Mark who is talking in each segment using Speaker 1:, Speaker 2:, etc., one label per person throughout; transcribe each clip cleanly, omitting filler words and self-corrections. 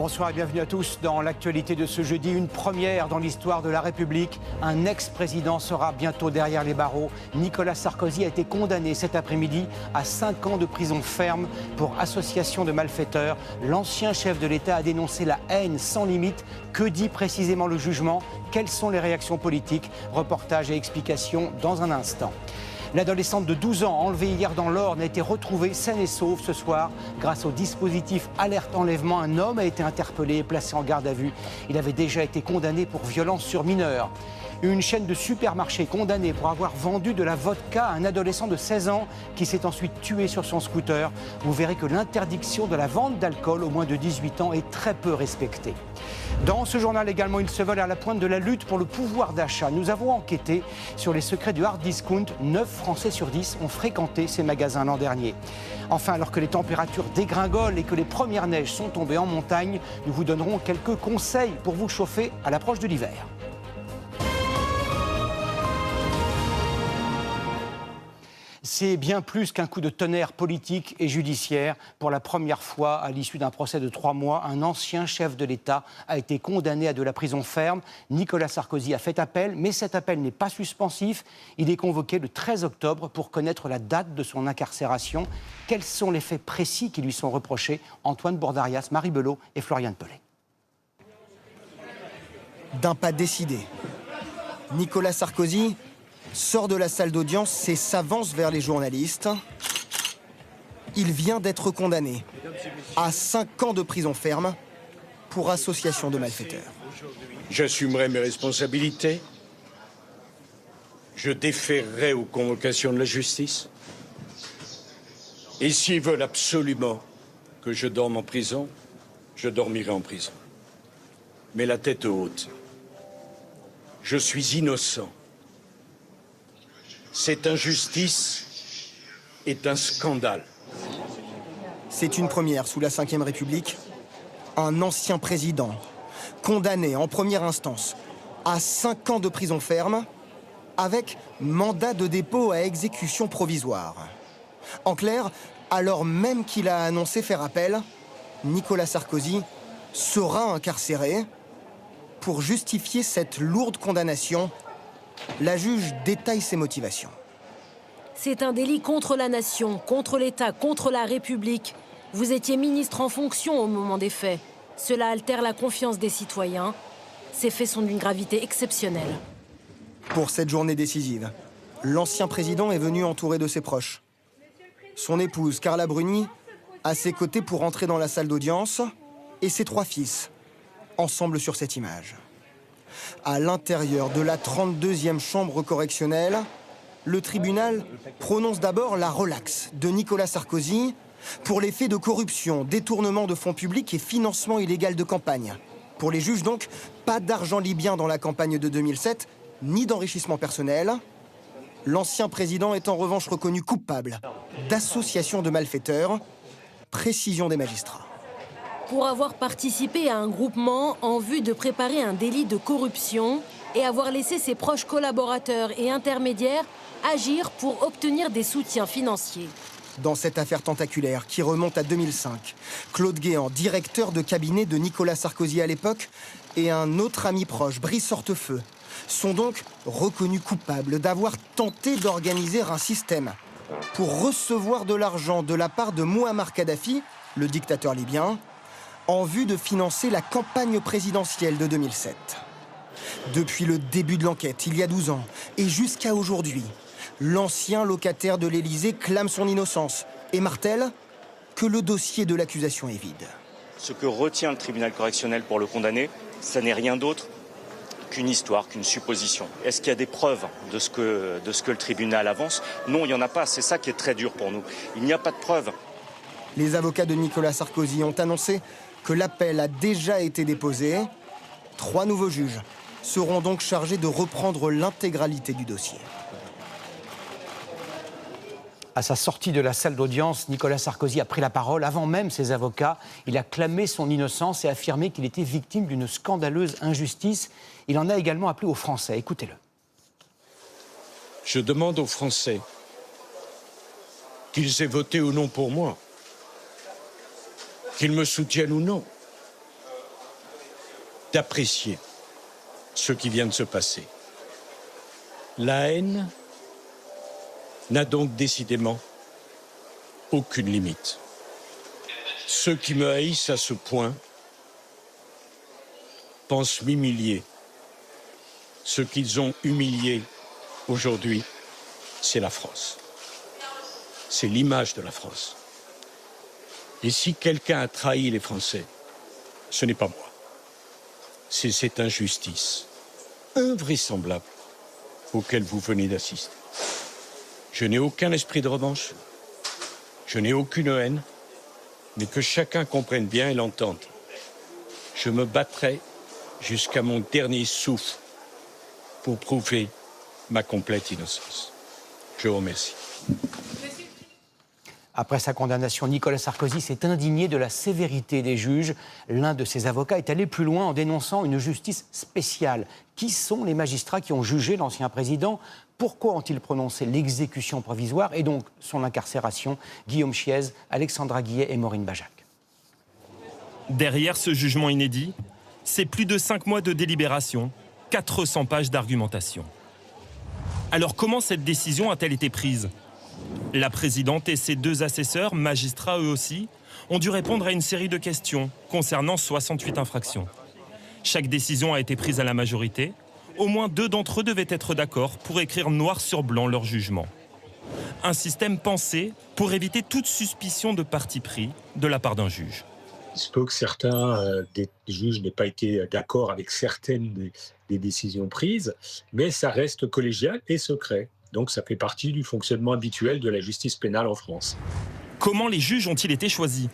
Speaker 1: Bonsoir et bienvenue à tous. Dans l'actualité de ce jeudi, une première dans l'histoire de la République. Un ex-président sera bientôt derrière les barreaux. Nicolas Sarkozy a été condamné cet après-midi à 5 ans de prison ferme pour association de malfaiteurs. L'ancien chef de l'État a dénoncé la haine sans limite. Que dit précisément le jugement? Quelles sont les réactions politiques? Reportage et explications dans un instant. L'adolescente de 12 ans, enlevée hier dans l'Orne, a été retrouvée saine et sauve ce soir. Grâce au dispositif Alerte Enlèvement, un homme a été interpellé et placé en garde à vue. Il avait déjà été condamné pour violence sur mineur. Une chaîne de supermarchés condamnée pour avoir vendu de la vodka à un adolescent de 16 ans qui s'est ensuite tué sur son scooter. Vous verrez que l'interdiction de la vente d'alcool aux moins de 18 ans est très peu respectée. Dans ce journal également, ils se veulent à la pointe de la lutte pour le pouvoir d'achat. Nous avons enquêté sur les secrets du hard discount. 9 Français sur 10 ont fréquenté ces magasins l'an dernier. Enfin, alors que les températures dégringolent et que les premières neiges sont tombées en montagne, nous vous donnerons quelques conseils pour vous chauffer à l'approche de l'hiver. C'est bien plus qu'un coup de tonnerre politique et judiciaire. Pour la première fois, à l'issue d'un procès de 3 mois, un ancien chef de l'État a été condamné à de la prison ferme. Nicolas Sarkozy a fait appel, mais cet appel n'est pas suspensif. Il est convoqué le 13 octobre pour connaître la date de son incarcération. Quels sont les faits précis qui lui sont reprochés? Antoine Bourdarias, Marie Belot et Floriane Pellet.
Speaker 2: D'un pas décidé, Nicolas Sarkozy sort de la salle d'audience et s'avance vers les journalistes. Il vient d'être condamné à 5 ans de prison ferme pour association de malfaiteurs.
Speaker 3: J'assumerai mes responsabilités. Je déférerai aux convocations de la justice. Et s'ils veulent absolument que je dorme en prison, je dormirai en prison. Mais la tête haute. Je suis innocent. Cette injustice est un scandale.
Speaker 2: C'est une première sous la Ve République. Un ancien président, condamné en première instance à 5 ans de prison ferme, avec mandat de dépôt à exécution provisoire. En clair, alors même qu'il a annoncé faire appel, Nicolas Sarkozy sera incarcéré. Pour justifier cette lourde condamnation, la juge détaille ses motivations.
Speaker 4: C'est un délit contre la nation, contre l'État, contre la République. Vous étiez ministre en fonction au moment des faits. Cela altère la confiance des citoyens. Ces faits sont d'une gravité exceptionnelle.
Speaker 2: Pour cette journée décisive, l'ancien président est venu entouré de ses proches. Son épouse, Carla Bruni, à ses côtés pour entrer dans la salle d'audience, et ses 3 fils, ensemble sur cette image. À l'intérieur de la 32e chambre correctionnelle, le tribunal prononce d'abord la relaxe de Nicolas Sarkozy pour les faits de corruption, détournement de fonds publics et financement illégal de campagne. Pour les juges donc, pas d'argent libyen dans la campagne de 2007, ni d'enrichissement personnel. L'ancien président est en revanche reconnu coupable d'association de malfaiteurs, précision des magistrats.
Speaker 4: Pour avoir participé à un groupement en vue de préparer un délit de corruption et avoir laissé ses proches collaborateurs et intermédiaires agir pour obtenir des soutiens financiers.
Speaker 2: Dans cette affaire tentaculaire qui remonte à 2005, Claude Guéant, directeur de cabinet de Nicolas Sarkozy à l'époque, et un autre ami proche, Brice Hortefeux, sont donc reconnus coupables d'avoir tenté d'organiser un système pour recevoir de l'argent de la part de Mouammar Kadhafi, le dictateur libyen, en vue de financer la campagne présidentielle de 2007. Depuis le début de l'enquête, il y a 12 ans, et jusqu'à aujourd'hui, l'ancien locataire de l'Élysée clame son innocence et martèle que le dossier de l'accusation est vide.
Speaker 5: Ce que retient le tribunal correctionnel pour le condamner, ça n'est rien d'autre qu'une histoire, qu'une supposition. Est-ce qu'il y a des preuves de ce que le tribunal avance? Non, il n'y en a pas. C'est ça qui est très dur pour nous. Il n'y a pas de preuves.
Speaker 2: Les avocats de Nicolas Sarkozy ont annoncé que l'appel a déjà été déposé. 3 nouveaux juges seront donc chargés de reprendre l'intégralité du dossier.
Speaker 1: À sa sortie de la salle d'audience, Nicolas Sarkozy a pris la parole avant même ses avocats. Il a clamé son innocence et affirmé qu'il était victime d'une scandaleuse injustice. Il en a également appelé aux Français. Écoutez-le.
Speaker 3: Je demande aux Français qu'ils aient voté ou non pour moi, qu'ils me soutiennent ou non. d'apprécier ce qui vient de se passer. La haine n'a donc décidément aucune limite. Ceux qui me haïssent à ce point pensent m'humilier. Ce qu'ils ont humilié aujourd'hui, c'est la France. C'est l'image de la France. Et si quelqu'un a trahi les Français, ce n'est pas moi. C'est cette injustice invraisemblable auquel vous venez d'assister. Je n'ai aucun esprit de revanche, je n'ai aucune haine, mais que chacun comprenne bien et l'entende. Je me battrai jusqu'à mon dernier souffle pour prouver ma complète innocence. Je vous remercie.
Speaker 1: Après sa condamnation, Nicolas Sarkozy s'est indigné de la sévérité des juges. L'un de ses avocats est allé plus loin en dénonçant une justice spéciale. Qui sont les magistrats qui ont jugé l'ancien président? Pourquoi ont-ils prononcé l'exécution provisoire et donc son incarcération? Guillaume Chiez, Alexandra Guillet et Maureen Bajac.
Speaker 6: Derrière ce jugement inédit, c'est plus de 5 mois de délibération, 400 pages d'argumentation. Alors comment cette décision a-t-elle été prise? La présidente et ses 2 assesseurs, magistrats eux aussi, ont dû répondre à une série de questions concernant 68 infractions. Chaque décision a été prise à la majorité. Au moins 2 d'entre eux devaient être d'accord pour écrire noir sur blanc leur jugement. Un système pensé pour éviter toute suspicion de parti pris de la part d'un juge.
Speaker 7: Il se peut que certains des juges n'aient pas été d'accord avec certaines des décisions prises, mais ça reste collégial et secret. Donc ça fait partie du fonctionnement habituel de la justice pénale en France.
Speaker 6: Comment les juges ont-ils été choisis?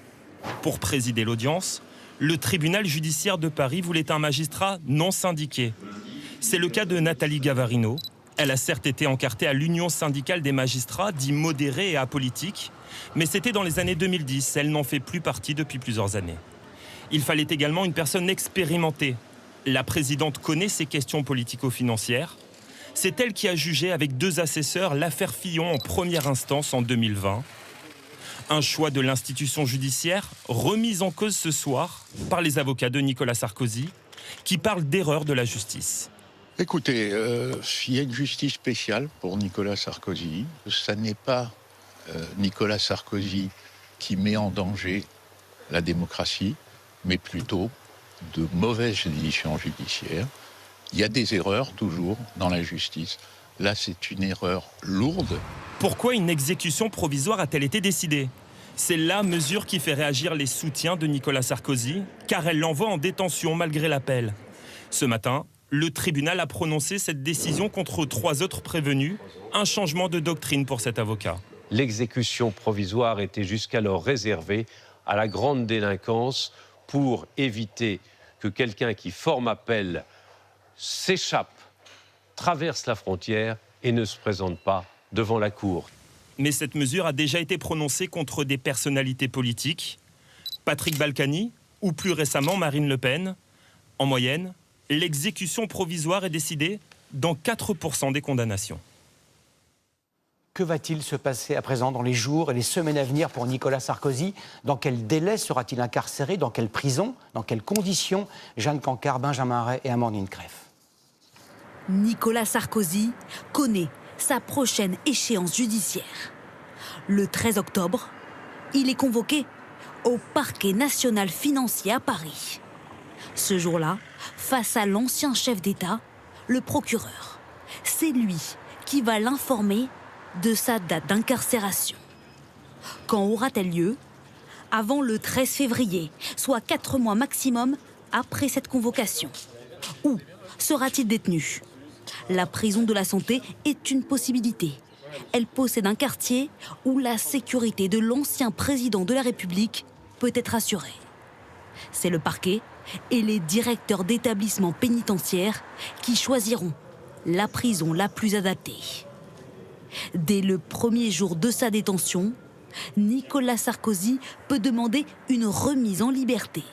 Speaker 6: Pour présider l'audience, le tribunal judiciaire de Paris voulait un magistrat non syndiqué. C'est le cas de Nathalie Gavarino. Elle a certes été encartée à l'Union syndicale des magistrats, dit modérée et apolitique, mais c'était dans les années 2010. Elle n'en fait plus partie depuis plusieurs années. Il fallait également une personne expérimentée. La présidente connaît ces questions politico-financières. C'est elle qui a jugé avec 2 assesseurs l'affaire Fillon en première instance en 2020. Un choix de l'institution judiciaire remis en cause ce soir par les avocats de Nicolas Sarkozy qui parlent d'erreur de la justice.
Speaker 8: Écoutez, il y a une justice spéciale pour Nicolas Sarkozy. Ça n'est pas Nicolas Sarkozy qui met en danger la démocratie, mais plutôt de mauvaises décisions judiciaires. Il y a des erreurs, toujours, dans la justice. Là, c'est une erreur lourde.
Speaker 6: Pourquoi une exécution provisoire a-t-elle été décidée? C'est la mesure qui fait réagir les soutiens de Nicolas Sarkozy, car elle l'envoie en détention malgré l'appel. Ce matin, le tribunal a prononcé cette décision contre 3 autres prévenus. Un changement de doctrine pour cet avocat.
Speaker 9: L'exécution provisoire était jusqu'alors réservée à la grande délinquance pour éviter que quelqu'un qui forme appel s'échappe, traverse la frontière et ne se présente pas devant la cour.
Speaker 6: Mais cette mesure a déjà été prononcée contre des personnalités politiques, Patrick Balkany ou plus récemment Marine Le Pen. En moyenne, l'exécution provisoire est décidée dans 4% des condamnations.
Speaker 1: Que va-t-il se passer à présent dans les jours et les semaines à venir pour Nicolas Sarkozy? Dans quel délai sera-t-il incarcéré? Dans quelle prison? Dans quelles conditions? Jeanne Cancard, Benjamin Ray et Amandine Crefft.
Speaker 10: Nicolas Sarkozy connaît sa prochaine échéance judiciaire. Le 13 octobre, il est convoqué au parquet national financier à Paris. Ce jour-là, face à l'ancien chef d'État, le procureur, c'est lui qui va l'informer de sa date d'incarcération. Quand aura-t-elle lieu? Avant le 13 février, soit 4 mois maximum après cette convocation. Où sera-t-il détenu? La prison de la Santé est une possibilité. Elle possède un quartier où la sécurité de l'ancien président de la République peut être assurée. C'est le parquet et les directeurs d'établissements pénitentiaires qui choisiront la prison la plus adaptée. Dès le premier jour de sa détention, Nicolas Sarkozy peut demander une remise en liberté.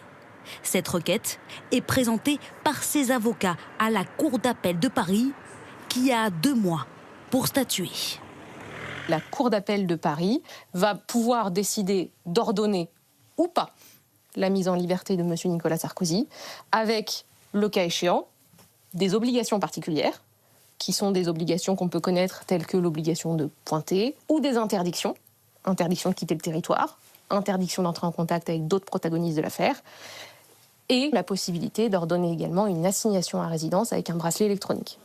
Speaker 10: Cette requête est présentée par ses avocats à la Cour d'appel de Paris, qui a 2 mois pour statuer.
Speaker 11: La Cour d'appel de Paris va pouvoir décider d'ordonner ou pas la mise en liberté de M. Nicolas Sarkozy, avec le cas échéant, des obligations particulières, qui sont des obligations qu'on peut connaître telles que l'obligation de pointer, ou des interdictions, interdiction de quitter le territoire, interdiction d'entrer en contact avec d'autres protagonistes de l'affaire, et la possibilité d'ordonner également une assignation à résidence avec un bracelet électronique.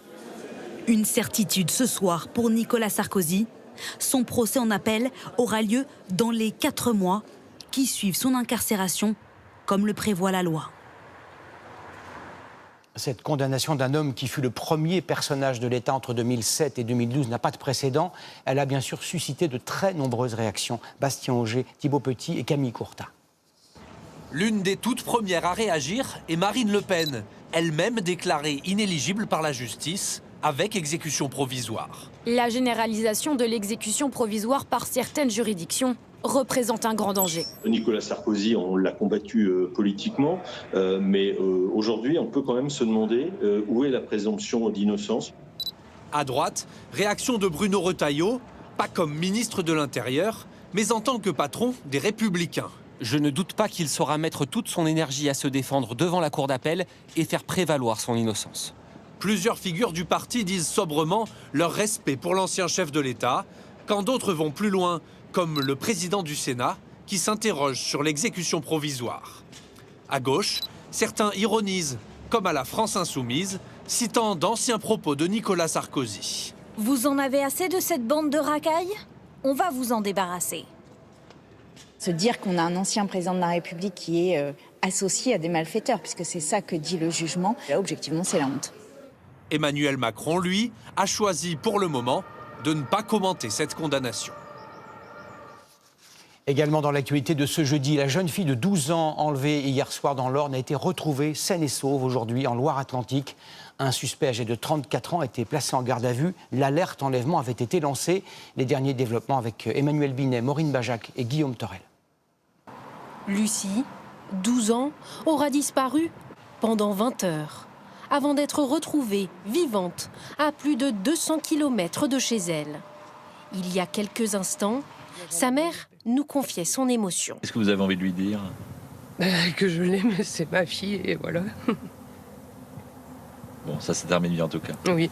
Speaker 10: Une certitude ce soir pour Nicolas Sarkozy. Son procès en appel aura lieu dans les 4 mois qui suivent son incarcération, comme le prévoit la loi.
Speaker 1: Cette condamnation d'un homme qui fut le premier personnage de l'État entre 2007 et 2012 n'a pas de précédent. Elle a bien sûr suscité de très nombreuses réactions. Bastien Auger, Thibault Petit et Camille Courtat.
Speaker 12: L'une des toutes premières à réagir est Marine Le Pen, elle-même déclarée inéligible par la justice, avec exécution provisoire.
Speaker 13: La généralisation de l'exécution provisoire par certaines juridictions représente un grand danger.
Speaker 14: Nicolas Sarkozy, on l'a combattu politiquement, mais aujourd'hui, on peut quand même se demander où est la présomption d'innocence.
Speaker 12: À droite, réaction de Bruno Retailleau, pas comme ministre de l'Intérieur, mais en tant que patron des Républicains.
Speaker 15: Je ne doute pas qu'il saura mettre toute son énergie à se défendre devant la cour d'appel et faire prévaloir son innocence.
Speaker 12: Plusieurs figures du parti disent sobrement leur respect pour l'ancien chef de l'État, quand d'autres vont plus loin, comme le président du Sénat, qui s'interroge sur l'exécution provisoire. À gauche, certains ironisent, comme à la France Insoumise, citant d'anciens propos de Nicolas Sarkozy.
Speaker 16: Vous en avez assez de cette bande de racailles? On va vous en débarrasser.
Speaker 17: Se dire qu'on a un ancien président de la République qui est associé à des malfaiteurs, puisque c'est ça que dit le jugement, là, objectivement, c'est la honte.
Speaker 12: Emmanuel Macron, lui, a choisi pour le moment de ne pas commenter cette condamnation.
Speaker 1: Également dans l'actualité de ce jeudi, la jeune fille de 12 ans enlevée hier soir dans l'Orne a été retrouvée saine et sauve aujourd'hui en Loire-Atlantique. Un suspect âgé de 34 ans a été placé en garde à vue. L'alerte enlèvement avait été lancée. Les derniers développements avec Emmanuel Binet, Maureen Bajac et Guillaume Torel.
Speaker 4: Lucie, 12 ans, aura disparu pendant 20 heures, avant d'être retrouvée vivante à plus de 200 km de chez elle. Il y a quelques instants, sa mère nous confiait son émotion.
Speaker 18: Qu'est-ce que vous avez envie de lui dire?
Speaker 19: Que je l'aime, c'est ma fille et voilà.
Speaker 18: Bon, ça s'est terminé en tout cas.
Speaker 19: Oui.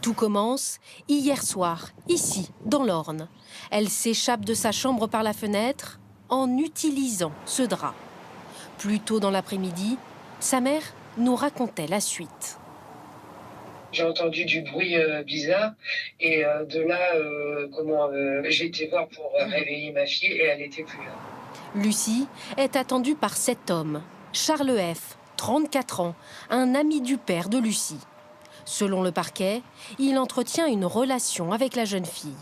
Speaker 4: Tout commence hier soir, ici, dans l'Orne. Elle s'échappe de sa chambre par la fenêtre en utilisant ce drap. Plus tôt dans l'après-midi, sa mère nous racontait la suite.
Speaker 20: J'ai entendu du bruit bizarre et de là, j'ai été voir pour réveiller ma fille et elle n'était plus là.
Speaker 4: Lucie est attendue par cet homme, Charles F., 34 ans, un ami du père de Lucie. Selon le parquet, il entretient une relation avec la jeune fille.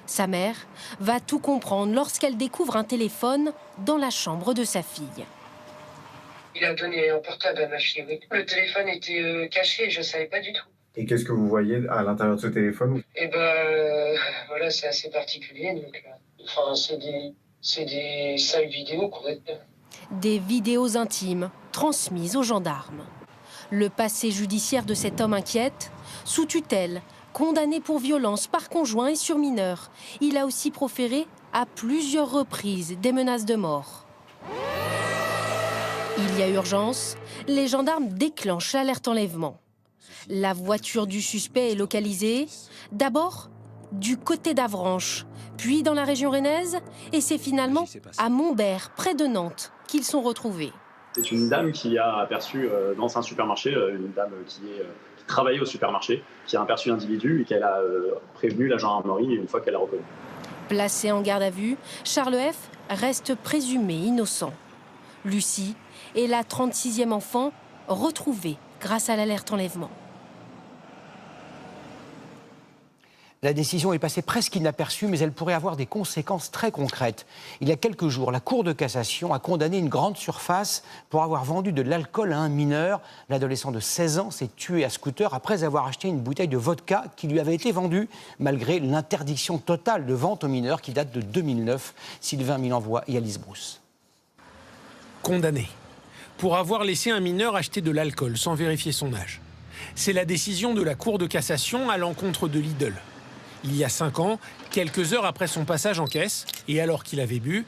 Speaker 4: Sa mère va tout comprendre lorsqu'elle découvre un téléphone dans la chambre de sa fille.
Speaker 20: Il a donné un portable à ma fille, oui. Le téléphone était caché, je ne savais pas du tout.
Speaker 21: Et qu'est-ce que vous voyez à l'intérieur de ce téléphone?
Speaker 20: Eh ben, voilà, c'est assez particulier. Donc, c'est des salles vidéo qu'on a.
Speaker 4: Des vidéos intimes transmises aux gendarmes. Le passé judiciaire de cet homme inquiète, sous tutelle, condamné pour violence par conjoint et sur mineur. Il a aussi proféré à plusieurs reprises des menaces de mort. Il y a urgence, les gendarmes déclenchent l'alerte enlèvement. La voiture du suspect est localisée, d'abord du côté d'Avranches, puis dans la région rennaise, et c'est finalement à Montbert, près de Nantes, qu'ils sont retrouvés.
Speaker 22: C'est une dame qui a aperçu dans un supermarché, une dame qui travaillait au supermarché, qui a aperçu l'individu et qu'elle a prévenu la gendarmerie une fois qu'elle l'a reconnu.
Speaker 4: Placé en garde à vue, Charles F. reste présumé innocent. Lucie est la 36e enfant retrouvée grâce à l'alerte enlèvement.
Speaker 1: La décision est passée presque inaperçue, mais elle pourrait avoir des conséquences très concrètes. Il y a quelques jours, la Cour de cassation a condamné une grande surface pour avoir vendu de l'alcool à un mineur. L'adolescent de 16 ans s'est tué à scooter après avoir acheté une bouteille de vodka qui lui avait été vendue, malgré l'interdiction totale de vente aux mineurs qui date de 2009. Sylvain Milenvois et Alice Brousse.
Speaker 23: Condamné pour avoir laissé un mineur acheter de l'alcool sans vérifier son âge. C'est la décision de la Cour de cassation à l'encontre de Lidl. Il y a 5 ans, quelques heures après son passage en caisse, et alors qu'il avait bu,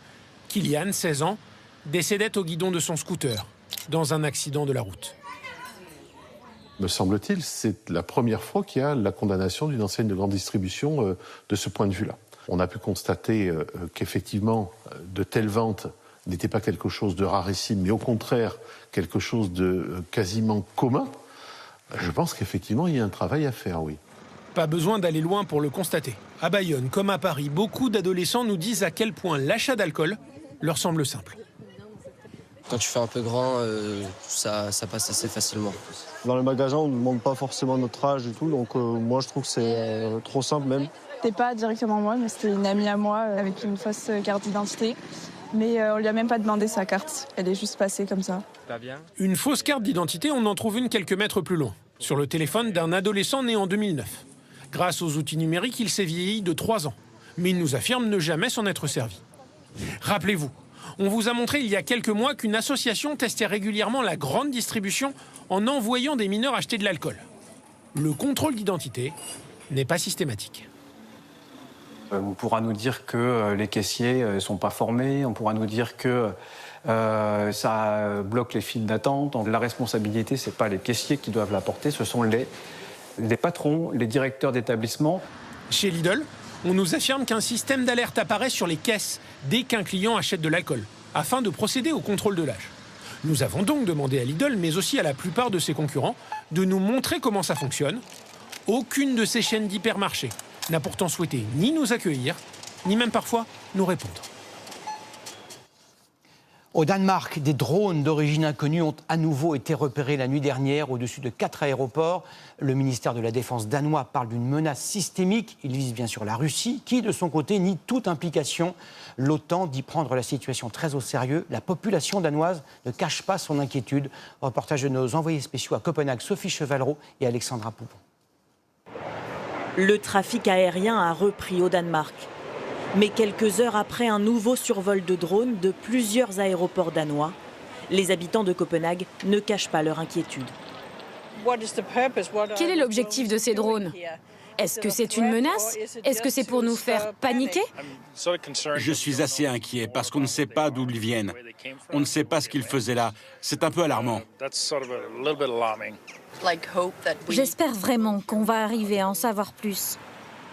Speaker 23: Kylian, 16 ans, décédait au guidon de son scooter, dans un accident de la route.
Speaker 2: Me semble-t-il, c'est la première fois qu'il y a la condamnation d'une enseigne de grande distribution de ce point de vue-là. On a pu constater qu'effectivement, de telles ventes n'étaient pas quelque chose de rarissime, mais au contraire, quelque chose de quasiment commun. Je pense qu'effectivement, il y a un travail à faire, oui.
Speaker 23: Pas besoin d'aller loin pour le constater. À Bayonne, comme à Paris, beaucoup d'adolescents nous disent à quel point l'achat d'alcool leur semble simple.
Speaker 3: Quand tu fais un peu grand, ça passe assez facilement.
Speaker 5: Dans le magasin, on ne demande pas forcément notre âge et tout, donc moi je trouve que c'est trop simple même.
Speaker 24: C'était pas directement moi, mais c'était une amie à moi avec une fausse carte d'identité. Mais on lui a même pas demandé sa carte, elle est juste passée comme ça.
Speaker 23: Une fausse carte d'identité, on en trouve une quelques mètres plus loin, sur le téléphone d'un adolescent né en 2009. Grâce aux outils numériques, il s'est vieilli de 3 ans, mais il nous affirme ne jamais s'en être servi. Rappelez-vous, on vous a montré il y a quelques mois qu'une association testait régulièrement la grande distribution en envoyant des mineurs acheter de l'alcool. Le contrôle d'identité n'est pas systématique.
Speaker 25: On pourra nous dire que les caissiers ne sont pas formés, on pourra nous dire que ça bloque les files d'attente. Donc la responsabilité, ce n'est pas les caissiers qui doivent la porter, ce sont les patrons, les directeurs d'établissement.
Speaker 23: Chez Lidl, on nous affirme qu'un système d'alerte apparaît sur les caisses dès qu'un client achète de l'alcool, afin de procéder au contrôle de l'âge. Nous avons donc demandé à Lidl, mais aussi à la plupart de ses concurrents, de nous montrer comment ça fonctionne. Aucune de ces chaînes d'hypermarchés n'a pourtant souhaité ni nous accueillir, ni même parfois nous répondre.
Speaker 1: Au Danemark, des drones d'origine inconnue ont à nouveau été repérés la nuit dernière au-dessus de 4 aéroports. Le ministère de la Défense danois parle d'une menace systémique. Il vise bien sûr la Russie, qui de son côté nie toute implication. L'OTAN dit prendre la situation très au sérieux. La population danoise ne cache pas son inquiétude. Reportage de nos envoyés spéciaux à Copenhague, Sophie Chevalreau et Alexandra Poupon.
Speaker 26: Le trafic aérien a repris au Danemark. Mais quelques heures après un nouveau survol de drones de plusieurs aéroports danois, les habitants de Copenhague ne cachent pas leur inquiétude.
Speaker 13: Quel est l'objectif de ces drones ? Est-ce que c'est une menace ? Est-ce que c'est pour nous faire paniquer ?
Speaker 27: Je suis assez inquiet parce qu'on ne sait pas d'où ils viennent. On ne sait pas ce qu'ils faisaient là. C'est un peu alarmant.
Speaker 16: J'espère vraiment qu'on va arriver à en savoir plus.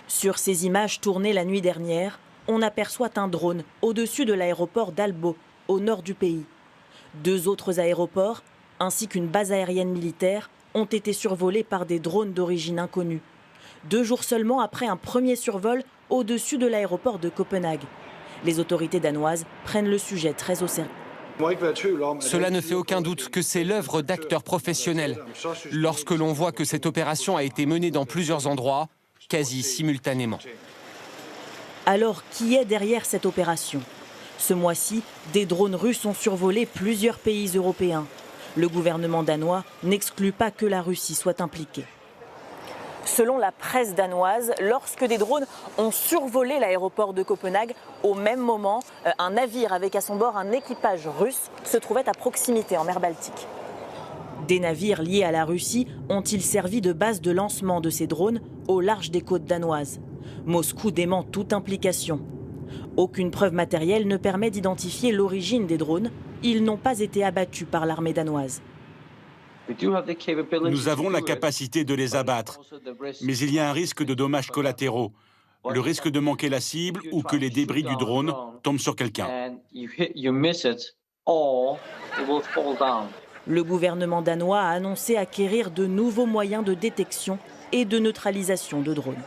Speaker 26: Sur ces images tournées la nuit dernière, on aperçoit un drone au-dessus de l'aéroport d'Albo, au nord du pays. 2 autres aéroports, ainsi qu'une base aérienne militaire, ont été survolés par des drones d'origine inconnue. 2 jours seulement après un premier survol au-dessus de l'aéroport de Copenhague. Les autorités danoises prennent le sujet très au sérieux.
Speaker 15: Cela ne fait aucun doute que c'est l'œuvre d'acteurs professionnels. Lorsque l'on voit que cette opération a été menée dans plusieurs endroits, quasi simultanément.
Speaker 26: Alors, qui est derrière cette opération ? Ce mois-ci, des drones russes ont survolé plusieurs pays européens. Le gouvernement danois n'exclut pas que la Russie soit impliquée. Selon la presse danoise, lorsque des drones ont survolé l'aéroport de Copenhague, au même moment, un navire avec à son bord un équipage russe se trouvait à proximité en mer Baltique. Des navires liés à la Russie ont-ils servi de base de lancement de ces drones au large des côtes danoises ? Moscou dément toute implication. Aucune preuve matérielle ne permet d'identifier l'origine des drones. Ils n'ont pas été abattus par l'armée danoise.
Speaker 27: Nous avons la capacité de les abattre, mais il y a un risque de dommages collatéraux, le risque de manquer la cible ou que les débris du drone tombent sur quelqu'un.
Speaker 26: Le gouvernement danois a annoncé acquérir de nouveaux moyens de détection et de neutralisation de drones.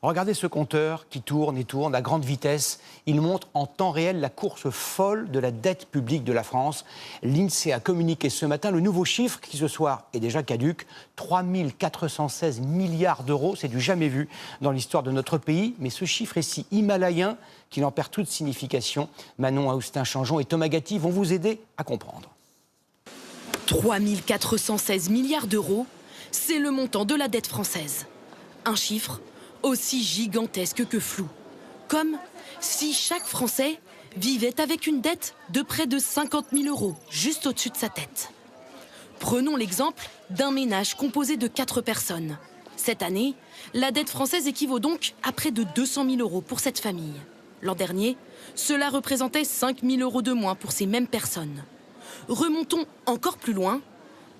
Speaker 1: Regardez ce compteur qui tourne et tourne à grande vitesse. Il montre en temps réel la course folle de la dette publique de la France. L'INSEE a communiqué ce matin le nouveau chiffre qui ce soir est déjà caduc. 3 416 milliards d'euros, c'est du jamais vu dans l'histoire de notre pays. Mais ce chiffre est si himalayen qu'il en perd toute signification. Manon Aoustin-Changeon et Thomas Gatti vont vous aider à comprendre.
Speaker 4: 3 416 milliards d'euros, c'est le montant de la dette française. Un chiffre aussi gigantesque que flou. Comme si chaque Français vivait avec une dette de près de 50 000 euros, juste au-dessus de sa tête. Prenons l'exemple d'un ménage composé de 4 personnes. Cette année, la dette française équivaut donc à près de 200 000 euros pour cette famille. L'an dernier, cela représentait 5 000 euros de moins pour ces mêmes personnes. Remontons encore plus loin.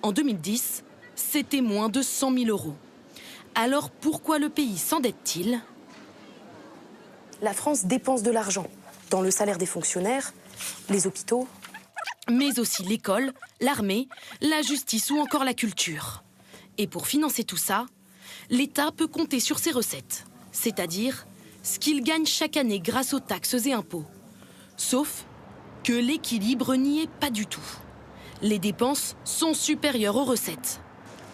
Speaker 13: En 2010, c'était moins de 100 000 euros. Alors pourquoi le pays s'endette-t-il?
Speaker 6: La France dépense de l'argent dans le salaire des fonctionnaires, les hôpitaux,
Speaker 13: mais aussi l'école, l'armée, la justice ou encore la culture. Et pour financer tout ça, l'État peut compter sur ses recettes, c'est-à-dire ce qu'il gagne chaque année grâce aux taxes et impôts. Sauf que l'équilibre n'y est pas du tout. Les dépenses sont supérieures aux recettes.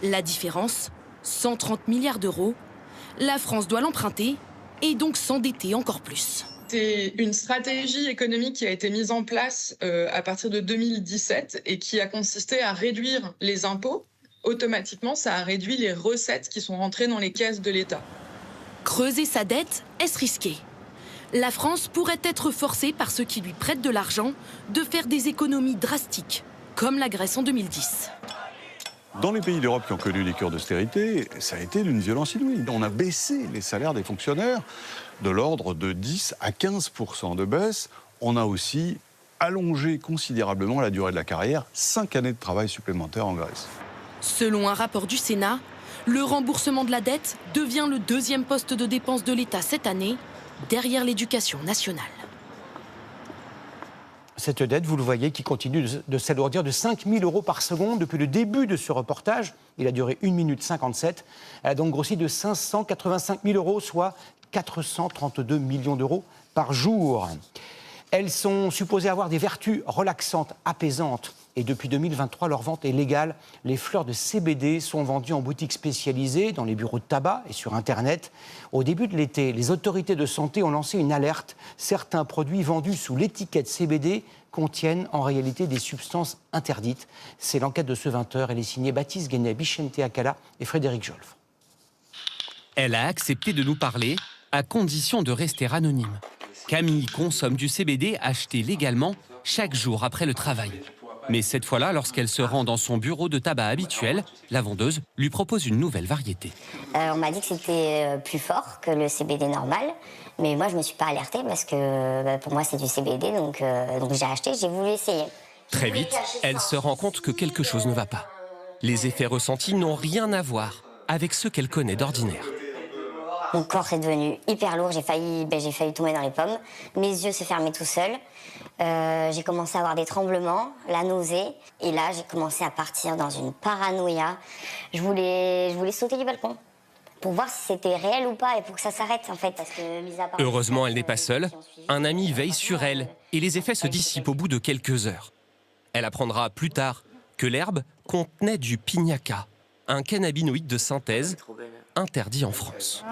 Speaker 13: La différence, 130 milliards d'euros, la France doit l'emprunter et donc s'endetter encore plus.
Speaker 7: C'est une stratégie économique qui a été mise en place à partir de 2017 et qui a consisté à réduire les impôts. Automatiquement, ça a réduit les recettes qui sont rentrées dans les caisses de l'État.
Speaker 13: Creuser sa dette, est-ce risqué? La France pourrait être forcée par ceux qui lui prêtent de l'argent de faire des économies drastiques, comme la Grèce en 2010.
Speaker 8: Dans les pays d'Europe qui ont connu les cures d'austérité, ça a été d'une violence inouïe. On a baissé les salaires des fonctionnaires de l'ordre de 10 à 15% de baisse. On a aussi allongé considérablement la durée de la carrière, 5 années de travail supplémentaires en Grèce.
Speaker 13: Selon un rapport du Sénat, le remboursement de la dette devient le deuxième poste de dépense de l'État cette année, derrière l'éducation nationale.
Speaker 1: Cette dette, vous le voyez, qui continue de s'alourdir de 5 000 euros par seconde depuis le début de ce reportage. Il a duré 1 minute 57. Elle a donc grossi de 585 000 euros, soit 432 millions d'euros par jour. Elles sont supposées avoir des vertus relaxantes, apaisantes. Et depuis 2023, leur vente est légale. Les fleurs de CBD sont vendues en boutiques spécialisées, dans les bureaux de tabac et sur Internet. Au début de l'été, les autorités de santé ont lancé une alerte. Certains produits vendus sous l'étiquette CBD contiennent en réalité des substances interdites. C'est l'enquête de ce 20h. Elle est signée Baptiste Guénet, Bichente Akala et Frédéric Jolf.
Speaker 15: Elle a accepté de nous parler, à condition de rester anonyme. Camille consomme du CBD acheté légalement chaque jour après le travail. Mais cette fois-là, lorsqu'elle se rend dans son bureau de tabac habituel, la vendeuse lui propose une nouvelle variété.
Speaker 9: On m'a dit que c'était plus fort que le CBD normal, mais moi je ne me suis pas alertée parce que pour moi c'est du CBD, donc j'ai acheté, j'ai voulu essayer.
Speaker 15: Très vite, elle se rend compte que quelque chose ne va pas. Les effets ressentis n'ont rien à voir avec ceux qu'elle connaît d'ordinaire.
Speaker 9: Mon corps est devenu hyper lourd, j'ai failli tomber dans les pommes. Mes yeux se fermaient tout seuls. J'ai commencé à avoir des tremblements, la nausée. Et là, j'ai commencé à partir dans une paranoïa. Je voulais sauter du balcon pour voir si c'était réel ou pas et pour que ça s'arrête, en fait. Parce que, mis à part...
Speaker 15: Heureusement, elle n'est pas seule. Un ami veille sur elle et les effets se dissipent au bout de quelques heures. Elle apprendra plus tard que l'herbe contenait du pignaka, un cannabinoïde de synthèse interdit en France.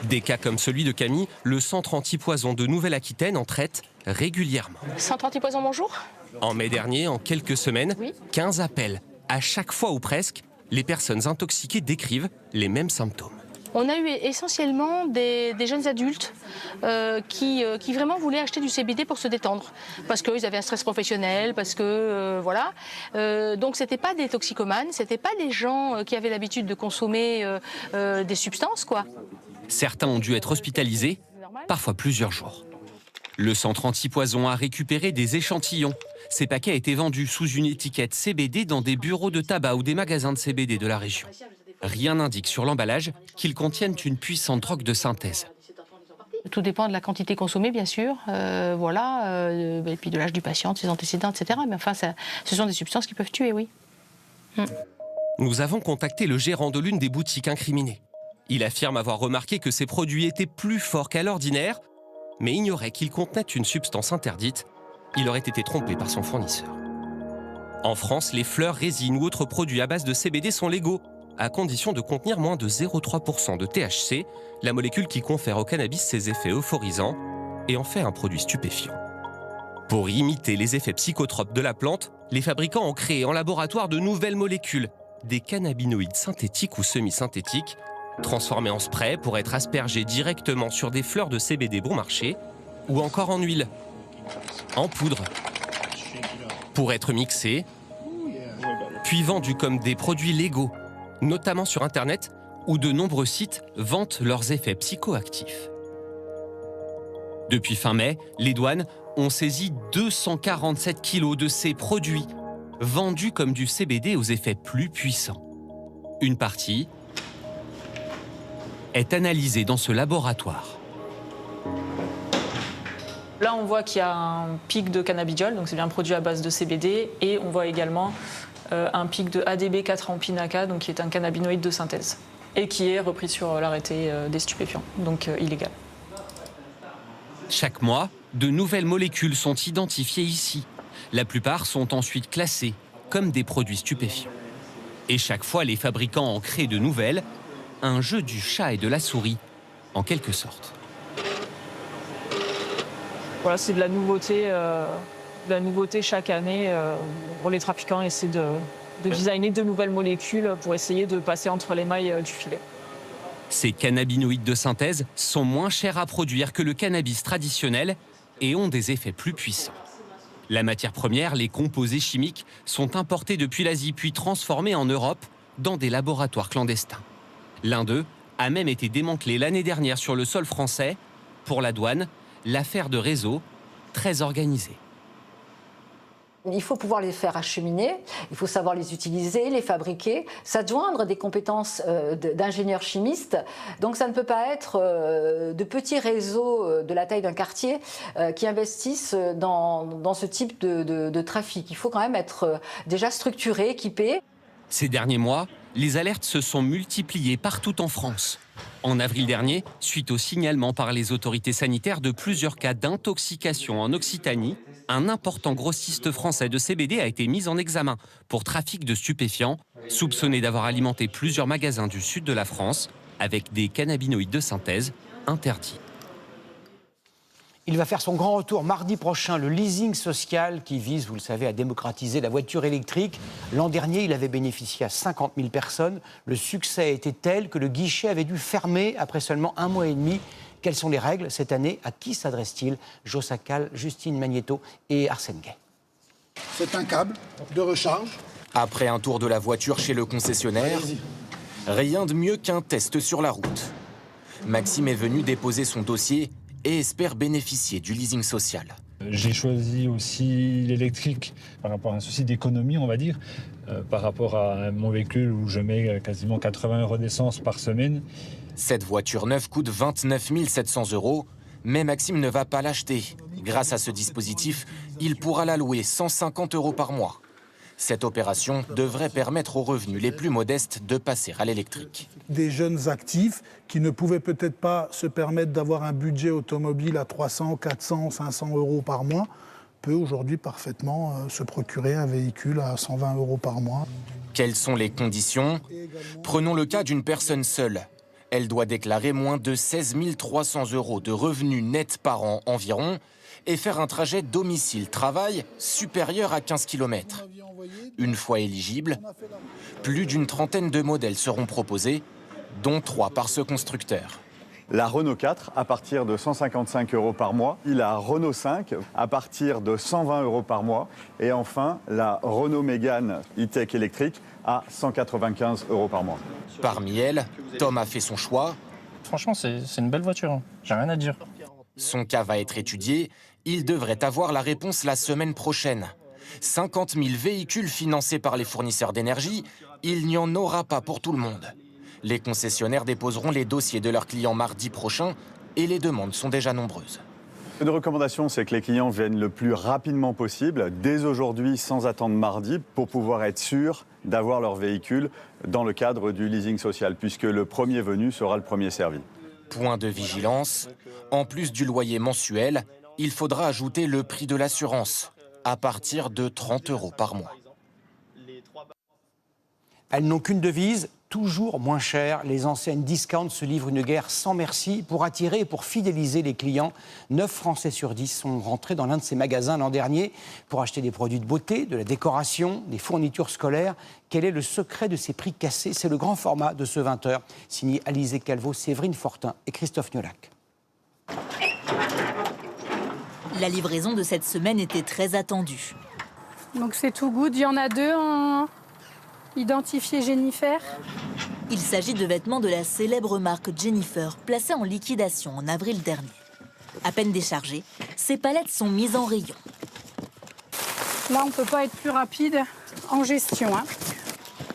Speaker 15: Des cas comme celui de Camille, le centre anti-poison de Nouvelle-Aquitaine en traite régulièrement.
Speaker 10: Centre anti-poison, bonjour.
Speaker 15: En mai dernier, en quelques semaines, 15 appels. À chaque fois ou presque, les personnes intoxiquées décrivent les mêmes symptômes.
Speaker 10: On a eu essentiellement des jeunes adultes qui vraiment voulaient acheter du CBD pour se détendre. Parce qu'ils avaient un stress professionnel, parce que voilà. Donc c'était pas des toxicomanes, c'était pas des gens qui avaient l'habitude de consommer des substances, quoi.
Speaker 15: Certains ont dû être hospitalisés, parfois plusieurs jours. Le centre anti-poison a récupéré des échantillons. Ces paquets étaient vendus sous une étiquette CBD dans des bureaux de tabac ou des magasins de CBD de la région. Rien n'indique sur l'emballage qu'ils contiennent une puissante drogue de synthèse.
Speaker 10: Tout dépend de la quantité consommée, bien sûr, et puis de l'âge du patient, de ses antécédents, etc. Mais enfin, ce sont des substances qui peuvent tuer, oui.
Speaker 15: Nous avons contacté le gérant de l'une des boutiques incriminées. Il affirme avoir remarqué que ces produits étaient plus forts qu'à l'ordinaire, mais ignorait qu'ils contenaient une substance interdite. Il aurait été trompé par son fournisseur. En France, les fleurs, résines ou autres produits à base de CBD sont légaux, à condition de contenir moins de 0,3% de THC, la molécule qui confère au cannabis ses effets euphorisants et en fait un produit stupéfiant. Pour imiter les effets psychotropes de la plante, les fabricants ont créé en laboratoire de nouvelles molécules, des cannabinoïdes synthétiques ou semi-synthétiques, transformés en spray pour être aspergés directement sur des fleurs de CBD bon marché, ou encore en huile, en poudre, pour être mixés, puis vendus comme des produits légaux, notamment sur Internet, où de nombreux sites vantent leurs effets psychoactifs. Depuis fin mai, les douanes ont saisi 247 kilos de ces produits, vendu comme du CBD aux effets plus puissants. Une partie est analysée dans ce laboratoire.
Speaker 11: Là, on voit qu'il y a un pic de cannabidiol, donc c'est bien un produit à base de CBD, et on voit également un pic de ADB4-ampinaca, donc qui est un cannabinoïde de synthèse, et qui est repris sur l'arrêté des stupéfiants, donc illégal.
Speaker 15: Chaque mois, de nouvelles molécules sont identifiées ici. La plupart sont ensuite classées comme des produits stupéfiants. Et chaque fois, les fabricants en créent de nouvelles, un jeu du chat et de la souris, en quelque sorte.
Speaker 11: Voilà, c'est de la nouveauté chaque année. Pour les trafiquants, essaient de designer de nouvelles molécules pour essayer de passer entre les mailles du filet.
Speaker 15: Ces cannabinoïdes de synthèse sont moins chers à produire que le cannabis traditionnel et ont des effets plus puissants. La matière première, les composés chimiques, sont importés depuis l'Asie puis transformés en Europe dans des laboratoires clandestins. L'un d'eux a même été démantelé l'année dernière sur le sol français. Pour la douane, l'affaire de réseau très organisée.
Speaker 12: Il faut pouvoir les faire acheminer, il faut savoir les utiliser, les fabriquer, s'adjoindre des compétences d'ingénieurs chimistes. Donc ça ne peut pas être de petits réseaux de la taille d'un quartier qui investissent dans ce type de trafic. Il faut quand même être déjà structuré, équipé.
Speaker 15: Ces derniers mois, les alertes se sont multipliées partout en France. En avril dernier, suite au signalement par les autorités sanitaires de plusieurs cas d'intoxication en Occitanie, un important grossiste français de CBD a été mis en examen pour trafic de stupéfiants, soupçonné d'avoir alimenté plusieurs magasins du sud de la France avec des cannabinoïdes de synthèse interdits.
Speaker 1: Il va faire son grand retour mardi prochain, le leasing social qui vise, vous le savez, à démocratiser la voiture électrique. L'an dernier, il avait bénéficié à 50 000 personnes. Le succès a été tel que le guichet avait dû fermer après seulement 1 mois et demi. Quelles sont les règles cette année? À qui s'adresse-t-il? Jo Sacal, Justine Magnéto et Arsène Gay.
Speaker 14: C'est un câble de recharge.
Speaker 17: Après un tour de la voiture chez le concessionnaire, rien de mieux qu'un test sur la route. Maxime est venu déposer son dossier et espère bénéficier du leasing social.
Speaker 18: J'ai choisi aussi l'électrique par rapport à un souci d'économie, on va dire, par rapport à mon véhicule où je mets quasiment 80 € d'essence par semaine.
Speaker 17: Cette voiture neuve coûte 29 700 €, mais Maxime ne va pas l'acheter. Grâce à ce dispositif, il pourra la louer 150 € par mois. Cette opération devrait permettre aux revenus les plus modestes de passer à l'électrique.
Speaker 14: Des jeunes actifs qui ne pouvaient peut-être pas se permettre d'avoir un budget automobile à 300, 400, 500 € par mois peut aujourd'hui parfaitement se procurer un véhicule à 120 € par mois.
Speaker 17: Quelles sont les conditions? Prenons le cas d'une personne seule. Elle doit déclarer moins de 16 300 € de revenus nets par an environ et faire un trajet domicile-travail supérieur à 15 km. Une fois éligible, plus d'une trentaine de modèles seront proposés, dont 3 par ce constructeur.
Speaker 19: La Renault 4 à partir de 155 € par mois, la Renault 5 à partir de 120 € par mois et enfin la Renault Mégane e-Tech électrique à 195 € par mois.
Speaker 17: Parmi elles, Tom a fait son choix.
Speaker 18: Franchement, c'est une belle voiture, j'ai rien à dire.
Speaker 17: Son cas va être étudié, il devrait avoir la réponse la semaine prochaine. 50 000 véhicules financés par les fournisseurs d'énergie, il n'y en aura pas pour tout le monde. Les concessionnaires déposeront les dossiers de leurs clients mardi prochain et les demandes sont déjà nombreuses.
Speaker 19: Une recommandation, c'est que les clients viennent le plus rapidement possible, dès aujourd'hui, sans attendre mardi, pour pouvoir être sûrs d'avoir leur véhicule dans le cadre du leasing social, puisque le premier venu sera le premier servi.
Speaker 17: Point de vigilance, en plus du loyer mensuel, il faudra ajouter le prix de l'assurance, à partir de 30 € par mois.
Speaker 1: Elles n'ont qu'une devise, toujours moins cher. Les enseignes discount se livrent une guerre sans merci pour attirer et pour fidéliser les clients. 9 Français sur 10 sont rentrés dans l'un de ces magasins l'an dernier pour acheter des produits de beauté, de la décoration, des fournitures scolaires. Quel est le secret de ces prix cassés? C'est le grand format de ce 20h, signé Alizé Calvo, Séverine Fortin et Christophe Niolac.
Speaker 16: La livraison de cette semaine était très attendue.
Speaker 21: Donc c'est Too Good, il y en a 2 en identifié Jennifer.
Speaker 16: Il s'agit de vêtements de la célèbre marque Jennifer, placés en liquidation en avril dernier. À peine déchargées, ces palettes sont mises en rayon.
Speaker 21: Là, on ne peut pas être plus rapide. en gestion.